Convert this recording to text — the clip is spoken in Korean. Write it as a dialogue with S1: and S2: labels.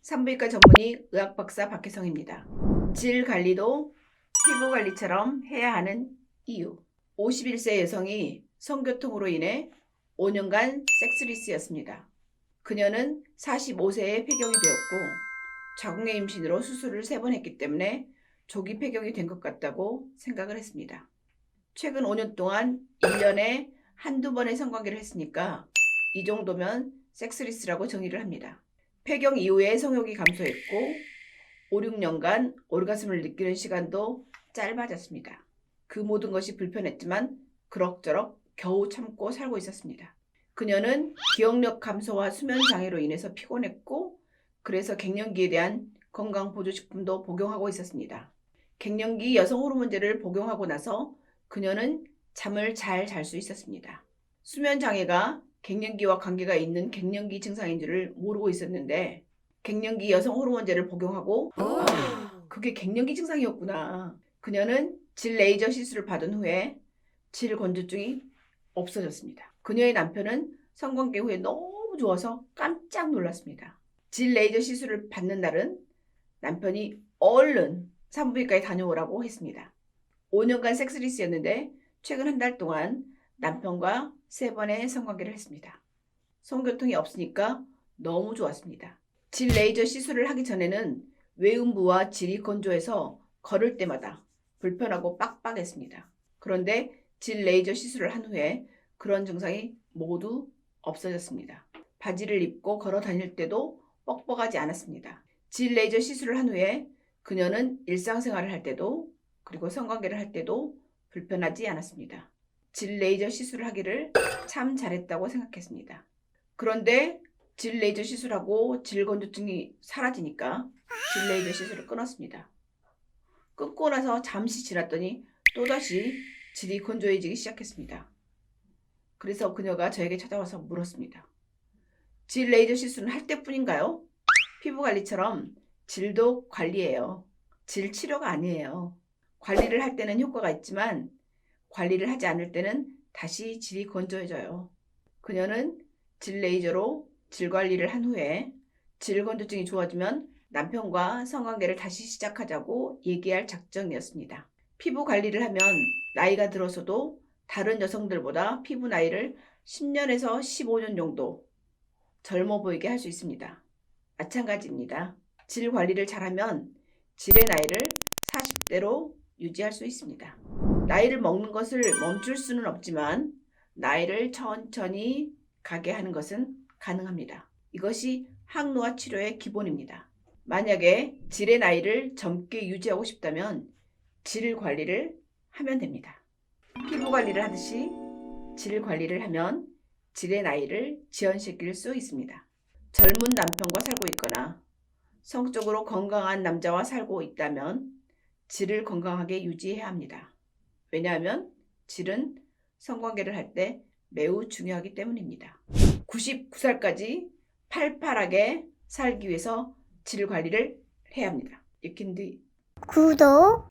S1: 산부인과 전문의 의학박사 박혜성입니다. 질 관리도 피부 관리처럼 해야 하는 이유. 51세 여성이 성교통으로 인해 5년간 섹스리스였습니다. 그녀는 45세에 폐경이 되었고 자궁의 임신으로 수술을 3번 했기 때문에 조기 폐경이 된 것 같다고 생각을 했습니다. 최근 5년 동안 1년에 한두 번의 성관계를 했으니까 이 정도면 섹스리스라고 정의를 합니다. 폐경 이후에 성욕이 감소했고 5, 6년간 오르가즘을 느끼는 시간도 짧아졌습니다. 그 모든 것이 불편했지만 그럭저럭 겨우 참고 살고 있었습니다. 그녀는 기억력 감소와 수면 장애로 인해서 피곤했고 그래서 갱년기에 대한 건강보조식품도 복용하고 있었습니다. 갱년기 여성 호르몬제를 복용하고 나서 그녀는 잠을 잘 잘 수 있었습니다. 수면 장애가 갱년기와 관계가 있는 갱년기 증상인 줄을 모르고 있었는데 갱년기 여성 호르몬제를 복용하고 그게 갱년기 증상이었구나. 그녀는 질 레이저 시술을 받은 후에 질 건조증이 없어졌습니다. 그녀의 남편은 성관계 후에 너무 좋아서 깜짝 놀랐습니다. 질 레이저 시술을 받는 날은 남편이 얼른 산부인과에 다녀오라고 했습니다. 5년간 섹스리스였는데 최근 한 달 동안 남편과 3번의 성관계를 했습니다. 성교통이 없으니까 너무 좋았습니다. 질 레이저 시술을 하기 전에는 외음부와 질이 건조해서 걸을 때마다 불편하고 빡빡했습니다. 그런데 질 레이저 시술을 한 후에 그런 증상이 모두 없어졌습니다. 바지를 입고 걸어 다닐 때도 뻑뻑하지 않았습니다. 질 레이저 시술을 한 후에 그녀는 일상생활을 할 때도 그리고 성관계를 할 때도 불편하지 않았습니다. 질 레이저 시술을 하기를 참 잘했다고 생각했습니다. 그런데 질 레이저 시술하고 질 건조증이 사라지니까 질 레이저 시술을 끊었습니다. 끊고 나서 잠시 지났더니 또다시 질이 건조해지기 시작했습니다. 그래서 그녀가 저에게 찾아와서 물었습니다. 질 레이저 시술은 할 때뿐인가요? 피부 관리처럼 질도 관리예요. 질 치료가 아니에요. 관리를 할 때는 효과가 있지만 관리를 하지 않을 때는 다시 질이 건조해져요. 그녀는 질 레이저로 질 관리를 한 후에 질 건조증이 좋아지면 남편과 성관계를 다시 시작하자고 얘기할 작정이었습니다. 피부 관리를 하면 나이가 들어서도 다른 여성들보다 피부 나이를 10년에서 15년 정도 젊어 보이게 할 수 있습니다. 마찬가지입니다. 질 관리를 잘하면 질의 나이를 40대로 유지할 수 있습니다. 나이를 먹는 것을 멈출 수는 없지만 나이를 천천히 가게 하는 것은 가능합니다. 이것이 항노화 치료의 기본입니다. 만약에 질의 나이를 젊게 유지하고 싶다면 질 관리를 하면 됩니다. 피부 관리를 하듯이 질 관리를 하면 질의 나이를 지연시킬 수 있습니다. 젊은 남편과 살고 있거나 성적으로 건강한 남자와 살고 있다면 질을 건강하게 유지해야 합니다. 왜냐하면 질은 성관계를 할 때 매우 중요하기 때문입니다. 99살까지 팔팔하게 살기 위해서 질 관리를 해야 합니다. You can do it.
S2: 구독